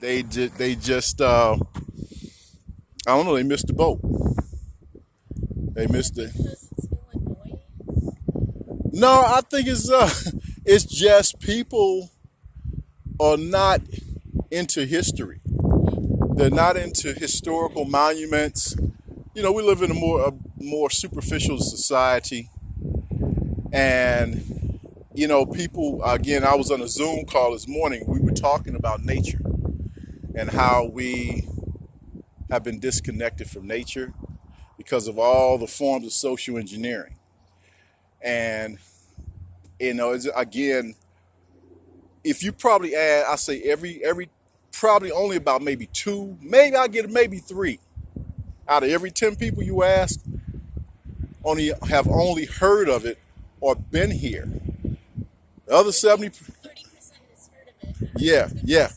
They just I don't know. They missed the boat. They Is missed it it. because it's Illinois? No, I think it's just people are not into history. Okay. They're not into historical monuments. You know, we live in a more superficial society, and people. Again, I was on a Zoom call this morning. We were talking about nature and how we have been disconnected from nature because of all the forms of social engineering. And again, if you probably add, I say every probably only about maybe two, maybe I get maybe three out of every 10 people you ask only heard of it or been here. The other 70, 30% has heard of it, and yeah, then yeah, 10% say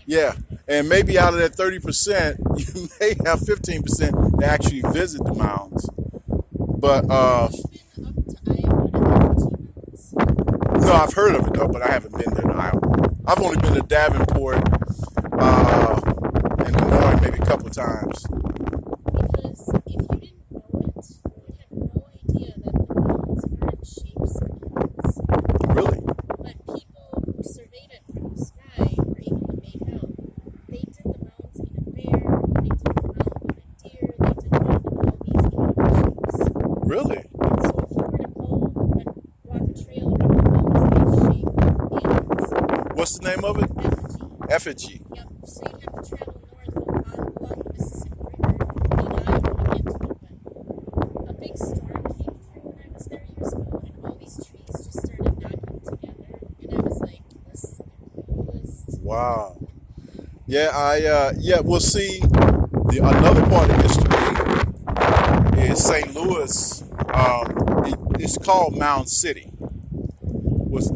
yeah. nothing of it. And maybe out of that 30%, you may have 15% that actually visit the mounds. But Have you been up to Iowa to Effingham Mounds? no, I've heard of it though, but I haven't been there in Iowa. I've only been to Davenport and Des Moines maybe a couple of times. Because if you didn't know it, you would have no idea that the mounds are in shapes and patterns. Really? But people who surveyed it from the sky were able to make out. They did the mounds in a bear, they did the mound on a deer, they did it in all these animal shapes. Really? And so if you were to go and walk a trail around the mounds, they shape animals. What's the name of it? Effigy. Effigy. Yep. So you'd have to travel north along the Mississippi River in Iowa to get to it. But a big storm came through when I was there years ago, and all these trees just started knocking together. And I was like, this is the coolest. Wow. Yeah. We'll see. The another part of history is St. Louis. It's called Mound City.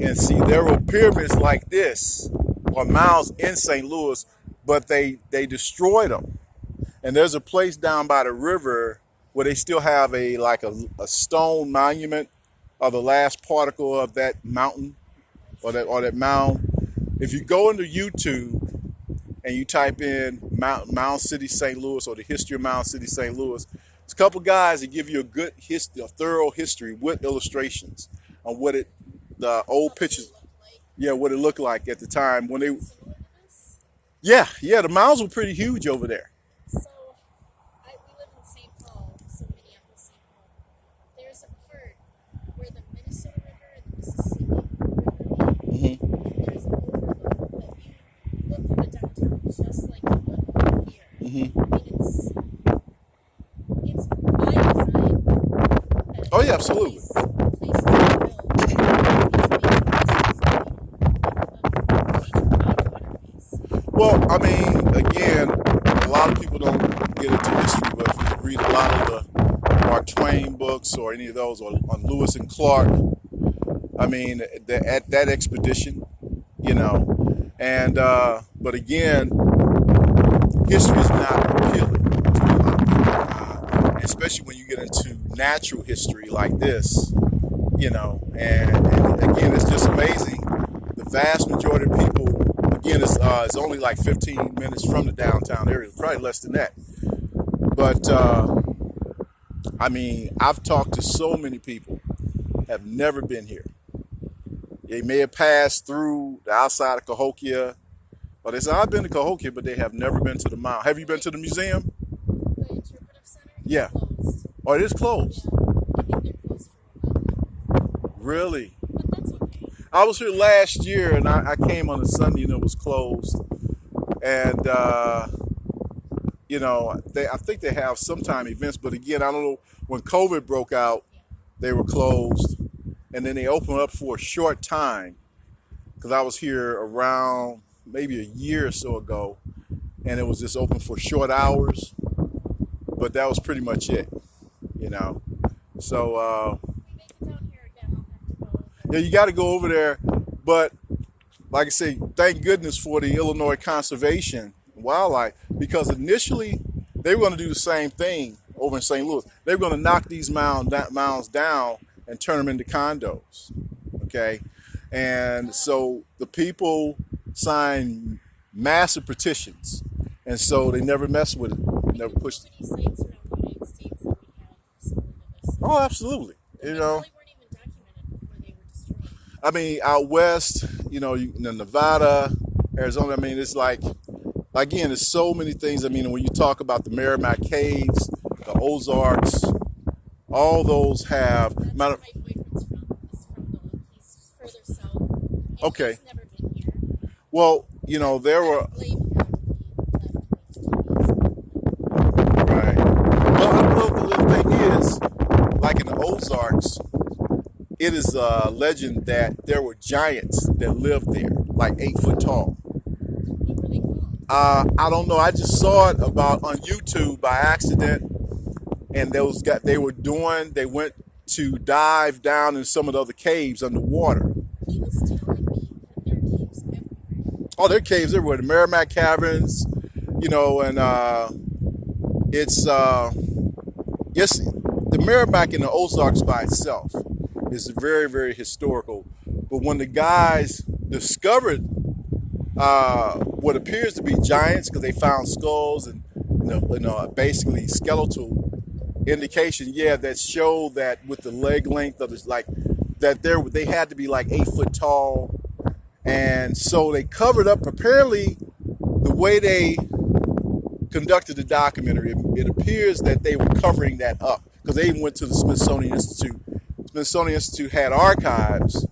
And see, there were pyramids like this or mounds in St. Louis, but they destroyed them. And there's a place down by the river where they still have a stone monument of the last particle of that mountain or that mound. If you go into YouTube and you type in Mound City, St. Louis, or the history of Mound City, St. Louis, there's a couple guys that give you a good history, a thorough history with illustrations on the old What would it pictures, look like? yeah, what it looked like at the time when they, Similar to this? yeah, the mounds were pretty huge over there. So, we live in St. Paul, so Minneapolis, St. Paul. There's a part where the Minnesota River and the Mississippi River meet, Hmm. and there's an overlook that you look at the downtown just like you would over here. Hmm. I mean, it's by design that Oh yeah, absolutely. these places are built. These big places are of nature waterways. Well, I mean, again, a lot of people don't get into history, but if you read a lot of the Mark Twain books or any of those, or on Lewis and Clark, I mean, at that expedition, and but again, history is not appealing to a lot of people, especially when you get into natural history like this, and again, it's just amazing. The vast majority of people, again, it's only like 15 minutes from the downtown area, probably less than that. But I mean, I've talked to so many people have never been here. They may have passed through the outside of Cahokia, or they say I've been to Cahokia, but they have never been to the mount. Have you been to the museum? The interpretive center is Yeah. closed. Oh, it is Yeah, closed. I think they're closed for a month, Really? but that's okay. I was here last year, and I came on a Sunday, and it was closed. And I think they have sometime events, but again, I don't know. When COVID broke out, Yeah. they were closed, and then they opened up for a short time because I was here around maybe a year or so ago, and it was just open for short hours, but that was pretty much it, you know. So We make it down here again. I'll have to go, but yeah, you got to go over there, but like I say, thank goodness for the Illinois Conservation and Wildlife because initially they were going to do the same thing over in St. Louis. They were going to knock these mounds down and turn them into condos. Okay, and so the people signed massive petitions, and so they never messed with it, never How pushed it. many sites around the United States that we have similar to this? Oh, absolutely. And You they know, probably weren't even documented before they were destroyed. I mean, out west, Nevada, Arizona. I mean, it's like, again, there's so many things. I mean, when you talk about the Merrimack Caves, the Ozarks, all those have. That's Matter, where my boyfriend's from. He's further south. And okay. he's never been here. Well, there I were. blame him. He Right. Well, the thing is, like in the Ozarks, it is a legend that there were giants that lived there, like 8 foot tall. What were they called? I don't know. I just saw it about on YouTube by accident, and they went to dive down in some of the other caves underwater. He was telling me that there are caves everywhere. Oh, there are caves everywhere. The Merrimack Caverns, and it's yes, the Merrimack and the Ozarks by itself is very, very historical. But when the guys discovered what appears to be giants, because they found skulls and basically skeletal indication, that show that with the leg length of this, like that they had to be like 8 foot tall, and so they covered up. Apparently, the way they conducted the documentary, it appears that they were covering that up because they even went to the Smithsonian Institute. Smithsonian Institute had archives,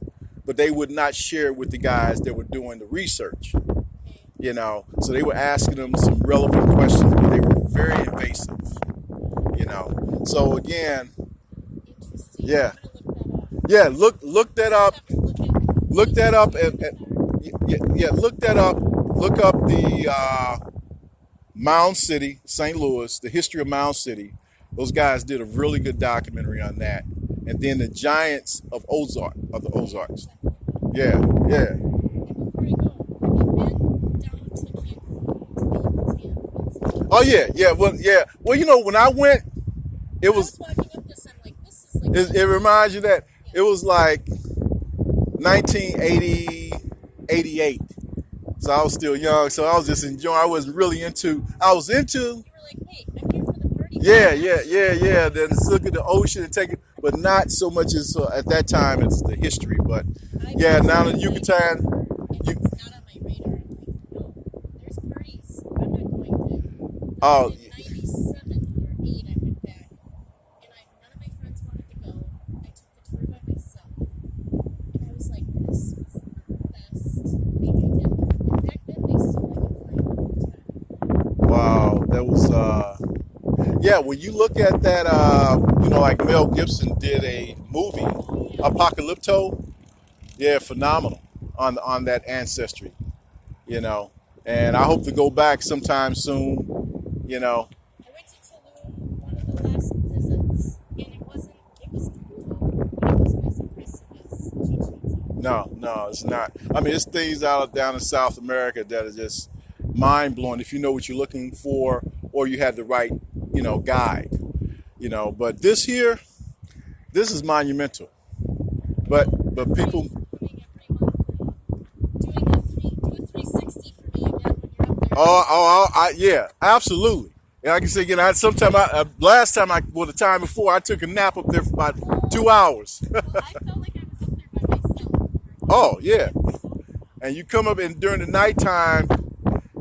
but they would not share it with the guys that were doing the research. So they were asking them some relevant questions, but they were very invasive. So again, Interesting. yeah, I'm gonna look that up. look that up. Have to Look that up and look that up. Look up the Mound City, St. Louis, the history of Mound City. Those guys did a really good documentary on that. And then the giants of the Ozarks. Yeah. And before I go, have you been down to Cancun to the museum? Oh yeah. Well, when I went, it I was. was walking up this, I'm like, this is like. It reminds you that it was like 1980, 88. So I was still young. So I was just enjoying. I wasn't really into. I was into. You were like, hey, I'm here for the party. Yeah. Then just look at the ocean and take it, but not so much as at that time it's the history. But yeah, now in Yucatan, And it's not on my radar. I'm like, no, there's parties. I'm not going to. Oh. In 97 or 8, I went back. And none of my friends wanted to go. I took the tour by myself. And I was like, this was the best thing I did. And back then, they still let you climb up the top. wow, that was when you look at that, like Mel Gibson did a movie, Apocalypto. Yeah, phenomenal on that ancestry, and I hope to go back sometime soon. I went to Tulum one of the last visits, and it was cool, but it wasn't as impressive as Chichen Itza. No, it's not. I mean, it's things down in South America that are just mind blowing if you know what you're looking for or you have the right, guide. But this is monumental. But people. Coming every month, doing do a 360 for me again when you're up there. Yeah, absolutely. And I can say again, the time before, I took a nap up there for about 2 hours. Well, I felt like I was up there by myself. Oh yeah, and you come up and during the nighttime,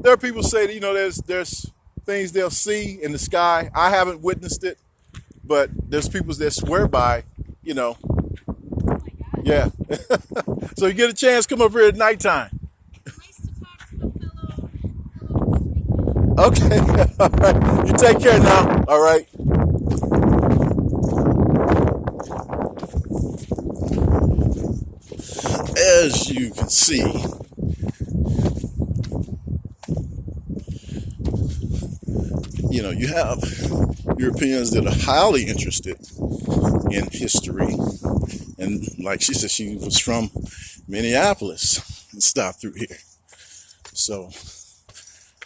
there are people say that, there's things they'll see in the sky. I haven't witnessed it, but there's people that swear by, Oh my God. yeah. So you get a chance, come up here at nighttime. Nice to talk to a fellow Mr. McMahon. Okay, all right. You take care now. All right. As you can see, you have Europeans that are highly interested in history. And like she said, she was from Minneapolis and stopped through here. So,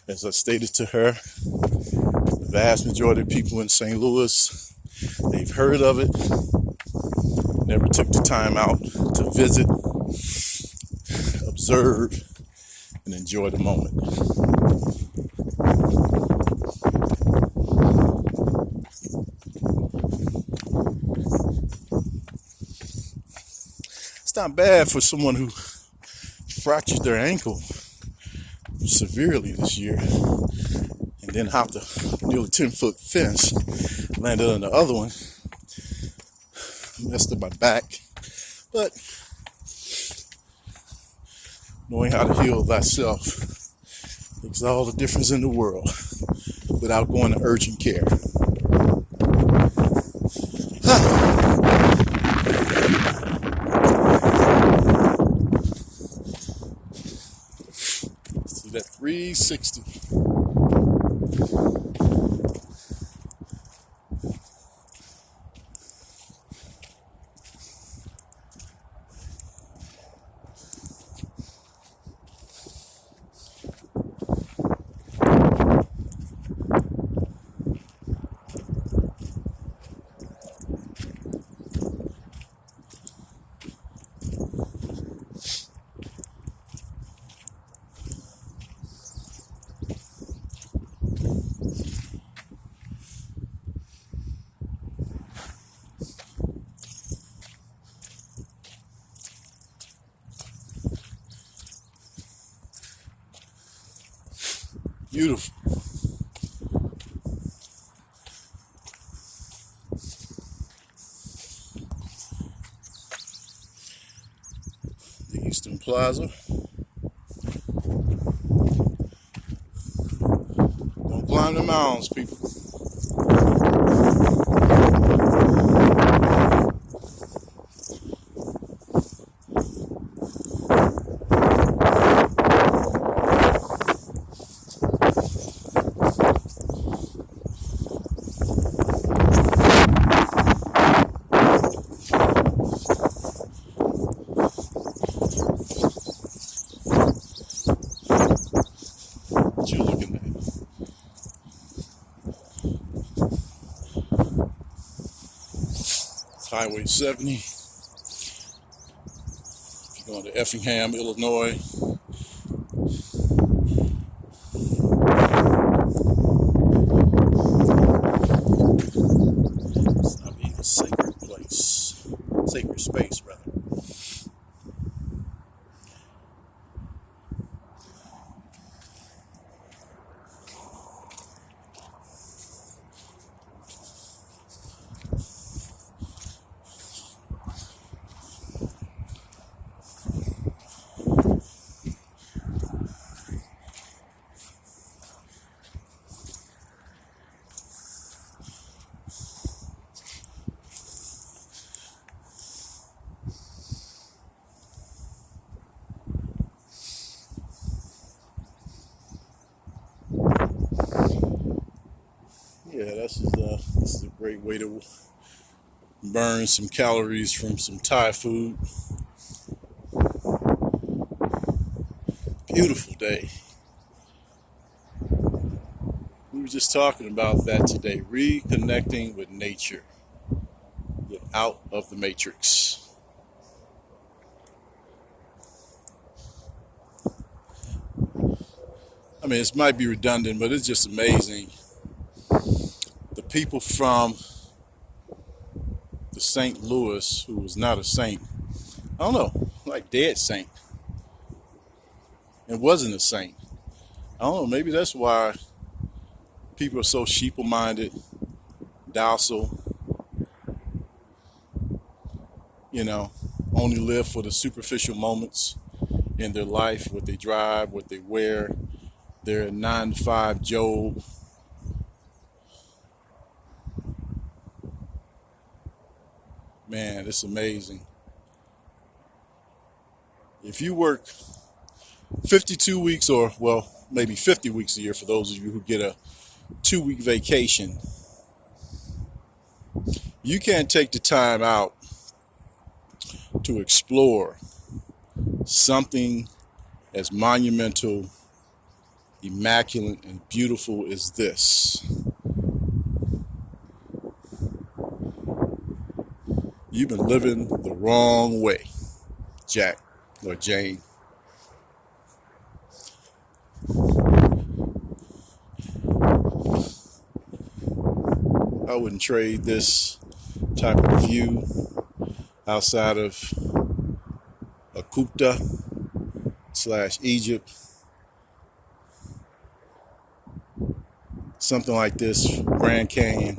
as I stated to her, the vast majority of people in St. Louis, they've heard of it, never took the time out to visit, observe, and enjoy the moment. It's not bad for someone who fractured their ankle severely this year and then hopped a nearly 10-foot fence, landed on the other one, messed up my back. But knowing how to heal thyself makes all the difference in the world without going to urgent care. See that 360. Beautiful. The Houston Plaza. Don't climb the mountains, people. What you looking at? It's Highway 70. If you're going to Effingham, Illinois. It's not being a sacred place. Sacred space, rather. Yeah, this is a great way to burn some calories from some Thai food. Beautiful day. We were just talking about that today, reconnecting with nature, get out of the matrix. I mean, this might be redundant, but it's just amazing. The people from the St. Louis, who was not a saint, I don't know, like dead saint, and wasn't a saint. I don't know, maybe that's why people are so sheeple-minded, docile, only live for the superficial moments in their life, what they drive, what they wear, their 9-to-5 job. Man, it's amazing. If you work 52 weeks or, well, maybe 50 weeks a year for those of you who get a 2-week vacation, you can't take the time out to explore something as monumental, immaculate, and beautiful as this. You've been living the wrong way, Jack or Jane. I wouldn't trade this type of view outside of Akupta / Egypt. Something like this, Grand Canyon,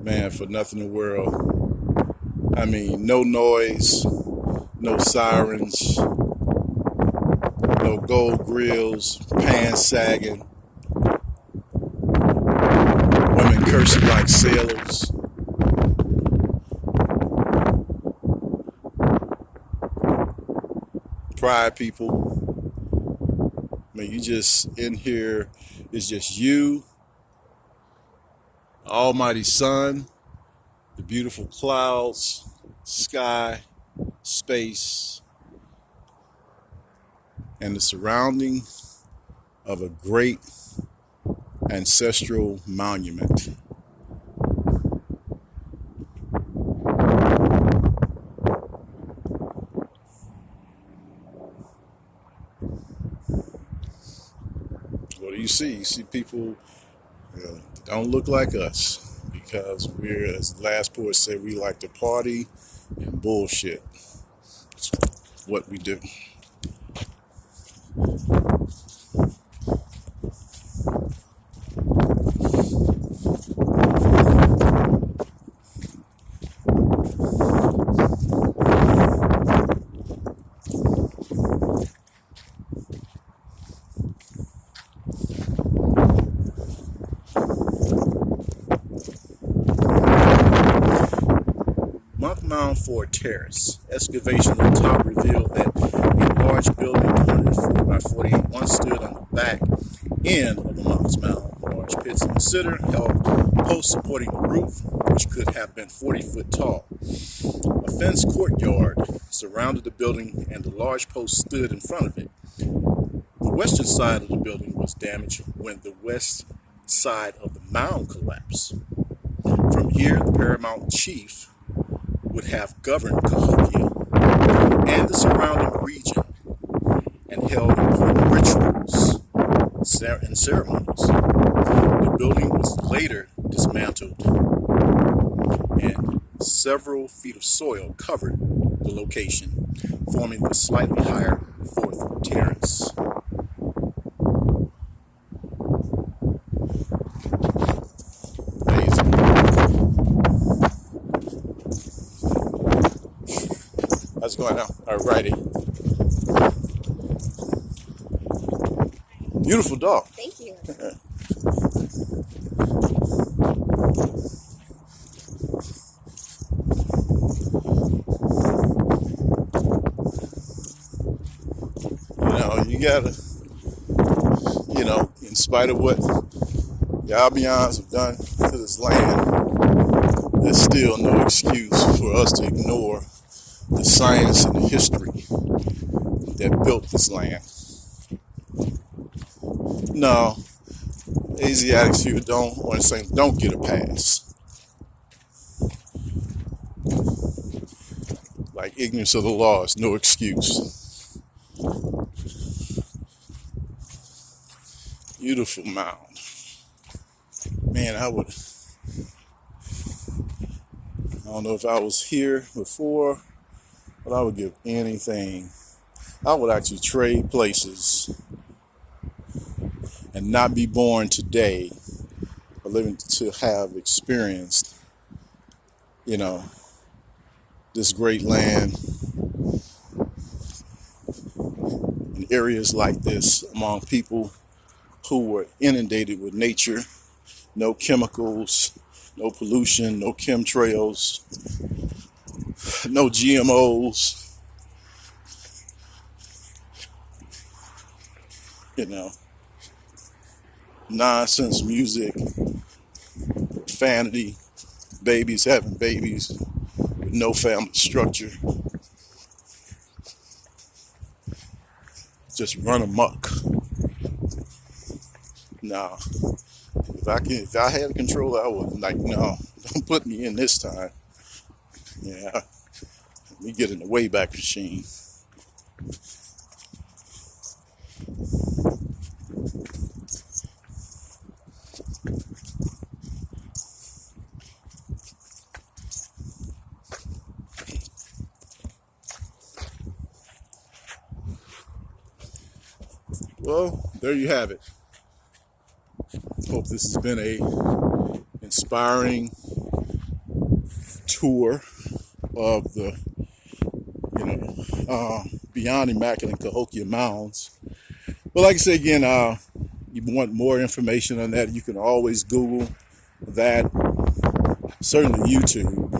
man, for nothing in the world. I mean, no noise, no sirens, no gold grills, pants sagging, women cursing like sailors. Pride people. I mean, you just in here, it's just you, almighty sun, the beautiful clouds, sky, space, and the surrounding of a great ancestral monument. What do you see? You see people that don't look like us because we're, as the last poet said, we like to party and bullshit. It's what we do. Mound Ford Terrace. Excavation on top revealed that a large building, 104 by 48, once stood on the back end of the Monk's Mound. Large pits in the center held posts supporting the roof, which could have been 40 foot tall. A fenced courtyard surrounded the building, and the large post stood in front of it. The western side of the building was damaged when the west side of the mound collapsed. From here, the paramount chief would have governed Cahokia and the surrounding region and held important rituals and ceremonies. The building was later dismantled and several feet of soil covered the location, forming the slightly higher fourth terrace. How's it going now? Alrighty. Beautiful dog. Thank you. You gotta, in spite of what the Albions have done to this land, there's still no excuse for us to ignore the science and the history that built this land. No, Asiatics here don't get a pass. Like ignorance of the law is no excuse. Beautiful mound. Man, I don't know if I was here before, but I would give anything. I would actually trade places and not be born today, but living to have experienced, this great land in areas like this among people who were inundated with nature, no chemicals, no pollution, no chemtrails, no GMOs, nonsense music, profanity, babies having babies with no family structure, just run amok. Nah, if I had control, I would no, don't put me in this time. Yeah, let me get in the Wayback Machine. Well, there you have it. Hope this has been a inspiring tour of the, beyond Immaculate Cahokia Mounds. But like I say again, you want more information on that, you can always Google that, certainly YouTube.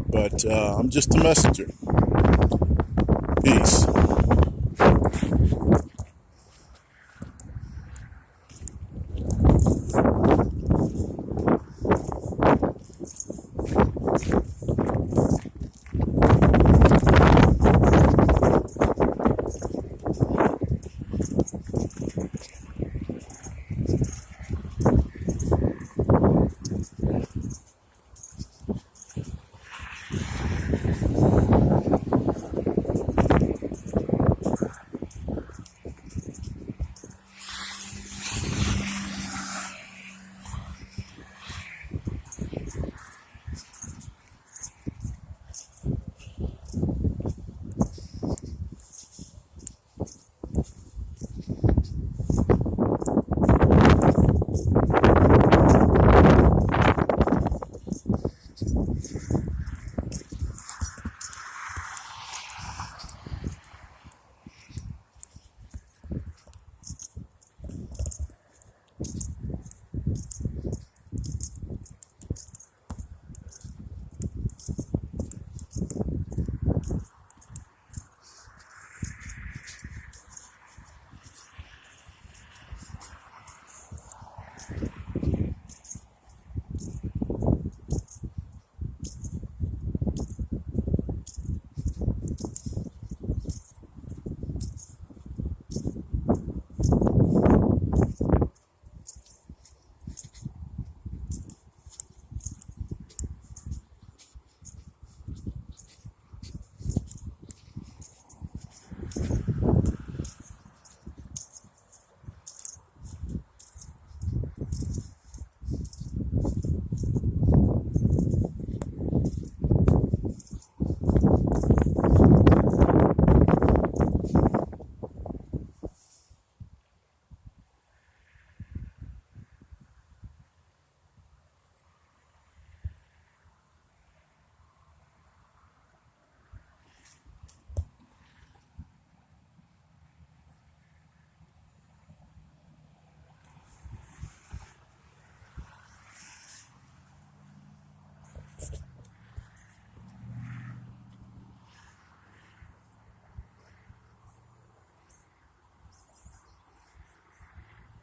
But I'm just a messenger. Peace.